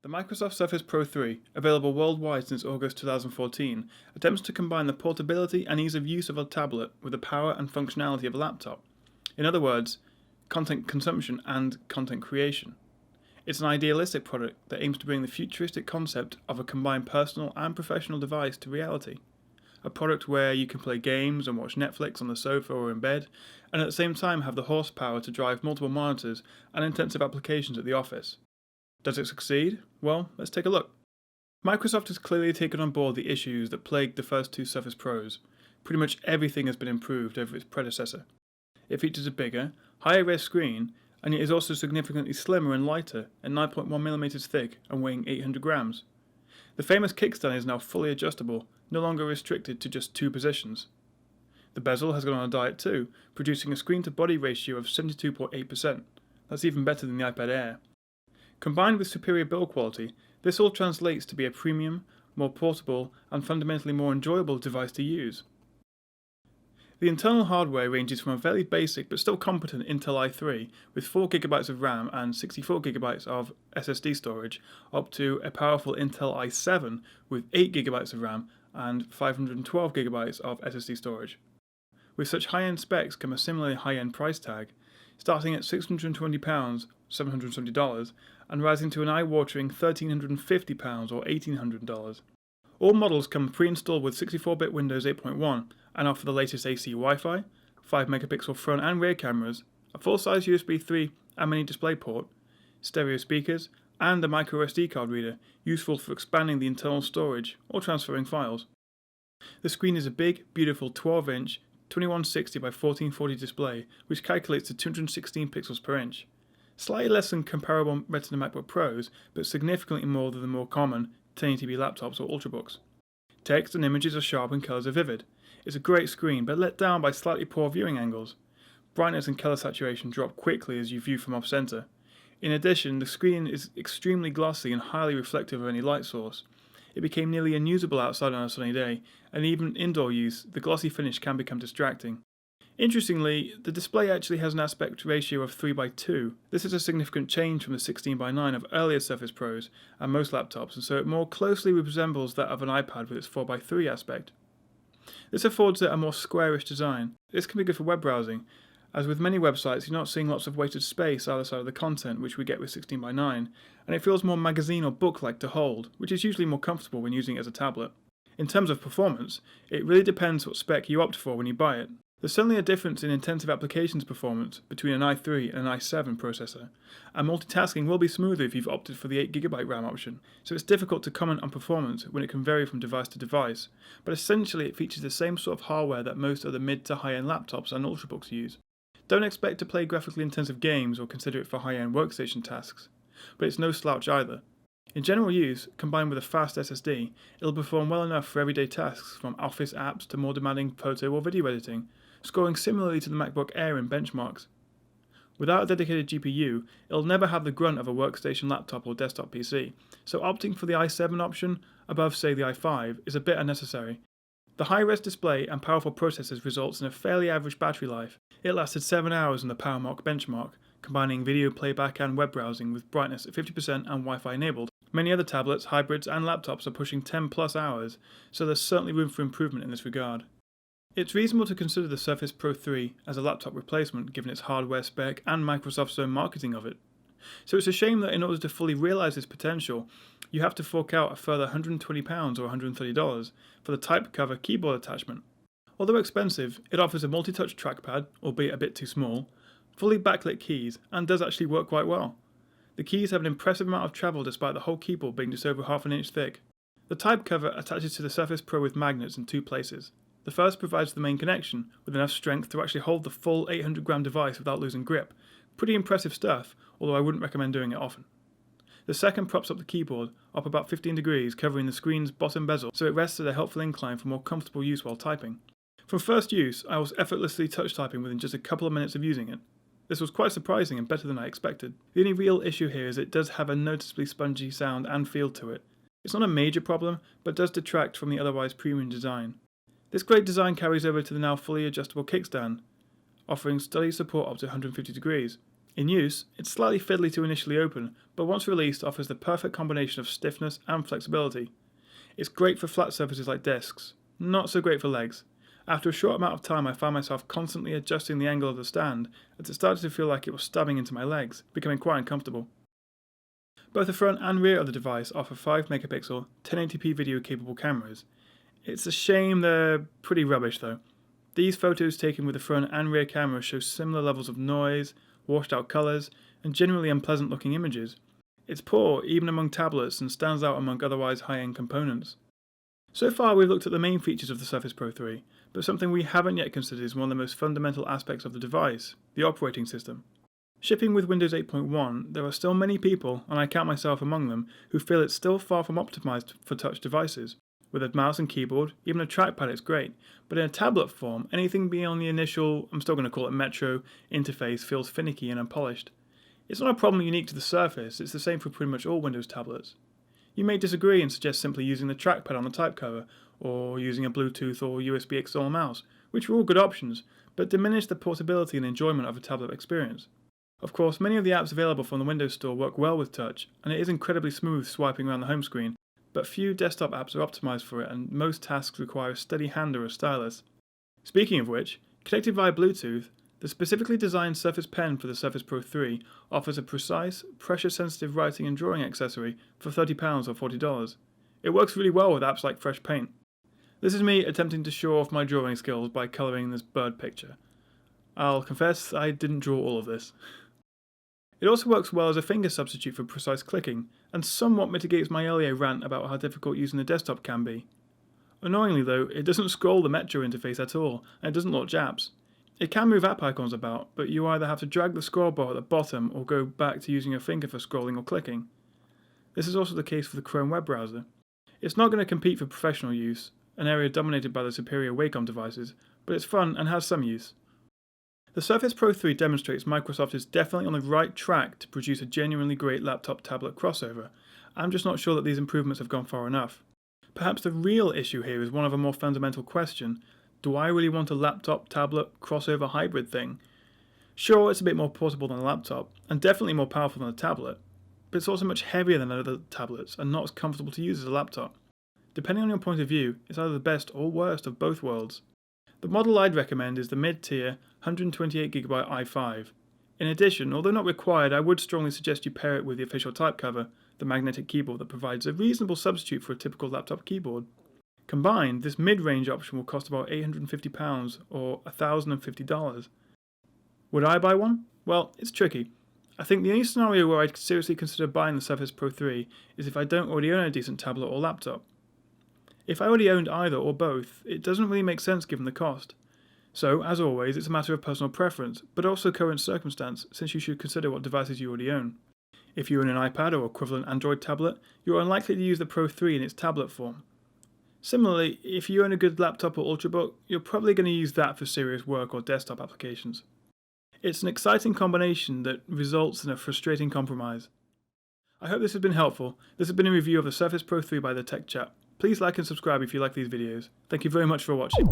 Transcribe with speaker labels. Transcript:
Speaker 1: The Microsoft Surface Pro 3, available worldwide since August 2014, attempts to combine the portability and ease of use of a tablet with the power and functionality of a laptop. In other words, content consumption and content creation. It's an idealistic product that aims to bring the futuristic concept of a combined personal and professional device to reality. A product where you can play games and watch Netflix on the sofa or in bed, and at the same time have the horsepower to drive multiple monitors and intensive applications at the office. Does it succeed? Well, let's take a look. Microsoft has clearly taken on board the issues that plagued the first two Surface Pros. Pretty much everything has been improved over its predecessor. It features a bigger, higher res screen, and it is also significantly slimmer and lighter at 9.1mm thick and weighing 800 grams. The famous kickstand is now fully adjustable, no longer restricted to just two positions. The bezel has gone on a diet too, producing a screen-to-body ratio of 72.8%. That's even better than the iPad Air. Combined with superior build quality, this all translates to be a premium, more portable, and fundamentally more enjoyable device to use. The internal hardware ranges from a fairly basic but still competent Intel i3 with 4GB of RAM and 64GB of SSD storage, up to a powerful Intel i7 with 8GB of RAM and 512GB of SSD storage. With such high-end specs come a similarly high-end price tag, starting at £620, $770, and rising to an eye-watering £1,350 or $1,800. All models come pre-installed with 64-bit Windows 8.1 and offer the latest AC Wi-Fi, 5-megapixel front and rear cameras, a full-size USB 3 and mini DisplayPort, stereo speakers, and a microSD card reader, useful for expanding the internal storage or transferring files. The screen is a big, beautiful 12-inch 2160 by 1440 display, which calculates to 216 pixels per inch. Slightly less than comparable Retina MacBook Pros, but significantly more than the more common 1080p laptops or Ultrabooks. Text and images are sharp and colours are vivid. It's a great screen, but let down by slightly poor viewing angles. Brightness and colour saturation drop quickly as you view from off-center. In addition, the screen is extremely glossy and highly reflective of any light source. It became nearly unusable outside on a sunny day, and even indoor use, the glossy finish can become distracting. Interestingly, the display actually has an aspect ratio of 3:2. This is a significant change from the 16:9 of earlier Surface Pros and most laptops, and so it more closely resembles that of an iPad with its 4:3 aspect. This affords it a more squarish design. This can be good for web browsing, as with many websites you're not seeing lots of wasted space either side of the content which we get with 16:9, and it feels more magazine or book-like to hold, which is usually more comfortable when using it as a tablet. In terms of performance, it really depends what spec you opt for when you buy it. There's certainly a difference in intensive applications performance between an i3 and an i7 processor, and multitasking will be smoother if you've opted for the 8GB RAM option, so it's difficult to comment on performance when it can vary from device to device, but essentially it features the same sort of hardware that most other mid to high-end laptops and Ultrabooks use. Don't expect to play graphically intensive games or consider it for high-end workstation tasks, but it's no slouch either. In general use, combined with a fast SSD, it'll perform well enough for everyday tasks from office apps to more demanding photo or video editing, scoring similarly to the MacBook Air in benchmarks. Without a dedicated GPU, it'll never have the grunt of a workstation laptop or desktop PC, so opting for the i7 option above, say, the i5 is a bit unnecessary. The high-res display and powerful processors results in a fairly average battery life. It lasted 7 hours on the PowerMark benchmark, combining video playback and web browsing with brightness at 50% and Wi-Fi enabled. Many other tablets, hybrids and laptops are pushing 10 plus hours, so there's certainly room for improvement in this regard. It's reasonable to consider the Surface Pro 3 as a laptop replacement given its hardware spec and Microsoft's own marketing of it. So it's a shame that in order to fully realise this potential, you have to fork out a further £120 or $130 for the type cover keyboard attachment. Although expensive, it offers a multi-touch trackpad, albeit a bit too small, fully backlit keys, and does actually work quite well. The keys have an impressive amount of travel despite the whole keyboard being just over half an inch thick. The type cover attaches to the Surface Pro with magnets in two places. The first provides the main connection, with enough strength to actually hold the full 800-gram device without losing grip. Pretty impressive stuff, although I wouldn't recommend doing it often. The second props up the keyboard, up about 15 degrees, covering the screen's bottom bezel, so it rests at a helpful incline for more comfortable use while typing. From first use, I was effortlessly touch typing within just a couple of minutes of using it. This was quite surprising and better than I expected. The only real issue here is it does have a noticeably spongy sound and feel to it. It's not a major problem, but does detract from the otherwise premium design. This great design carries over to the now fully adjustable kickstand, offering steady support up to 150 degrees. In use, it's slightly fiddly to initially open, but once released offers the perfect combination of stiffness and flexibility. It's great for flat surfaces like desks, not so great for legs. After a short amount of time I found myself constantly adjusting the angle of the stand as it started to feel like it was stabbing into my legs, becoming quite uncomfortable. Both the front and rear of the device offer 5 megapixel 1080p video capable cameras. It's a shame they're pretty rubbish though. These photos taken with the front and rear cameras show similar levels of noise, washed out colours, and generally unpleasant looking images. It's poor even among tablets and stands out among otherwise high-end components. So far we've looked at the main features of the Surface Pro 3, but something we haven't yet considered is one of the most fundamental aspects of the device, the operating system. Shipping with Windows 8.1, there are still many people, and I count myself among them, who feel it's still far from optimised for touch devices. With a mouse and keyboard, even a trackpad it's great, but in a tablet form, anything beyond the initial, I'm still going to call it Metro, interface feels finicky and unpolished. It's not a problem unique to the Surface, it's the same for pretty much all Windows tablets. You may disagree and suggest simply using the trackpad on the type cover, or using a Bluetooth or USB external mouse, which are all good options, but diminish the portability and enjoyment of a tablet experience. Of course, many of the apps available from the Windows Store work well with touch, and it is incredibly smooth swiping around the home screen, but few desktop apps are optimised for it and most tasks require a steady hand or a stylus. Speaking of which, connected via Bluetooth, the specifically designed Surface Pen for the Surface Pro 3 offers a precise, pressure-sensitive writing and drawing accessory for £30 or $40. It works really well with apps like Fresh Paint. This is me attempting to show off my drawing skills by colouring this bird picture. I'll confess I didn't draw all of this. It also works well as a finger substitute for precise clicking, and somewhat mitigates my earlier rant about how difficult using the desktop can be. Annoyingly though, it doesn't scroll the Metro interface at all, and it doesn't launch apps. It can move app icons about, but you either have to drag the scroll bar at the bottom or go back to using your finger for scrolling or clicking. This is also the case for the Chrome web browser. It's not going to compete for professional use, an area dominated by the superior Wacom devices, but it's fun and has some use. The Surface Pro 3 demonstrates Microsoft is definitely on the right track to produce a genuinely great laptop-tablet crossover. I'm just not sure that these improvements have gone far enough. Perhaps the real issue here is one of a more fundamental question. Do I really want a laptop-tablet crossover hybrid thing? Sure, it's a bit more portable than a laptop, and definitely more powerful than a tablet, but it's also much heavier than other tablets and not as comfortable to use as a laptop. Depending on your point of view, it's either the best or worst of both worlds. The model I'd recommend is the mid-tier 128GB i5. In addition, although not required, I would strongly suggest you pair it with the official type cover, the magnetic keyboard that provides a reasonable substitute for a typical laptop keyboard. Combined, this mid-range option will cost about £850 or $1,050. Would I buy one? Well, it's tricky. I think the only scenario where I'd seriously consider buying the Surface Pro 3 is if I don't already own a decent tablet or laptop. If I already owned either or both, it doesn't really make sense given the cost. So, as always, it's a matter of personal preference, but also current circumstance, since you should consider what devices you already own. If you own an iPad or equivalent Android tablet, you're unlikely to use the Pro 3 in its tablet form. Similarly, if you own a good laptop or Ultrabook, you're probably going to use that for serious work or desktop applications. It's an exciting combination that results in a frustrating compromise. I hope this has been helpful. This has been a review of the Surface Pro 3 by TheTechChap. Please like and subscribe if you like these videos. Thank you very much for watching.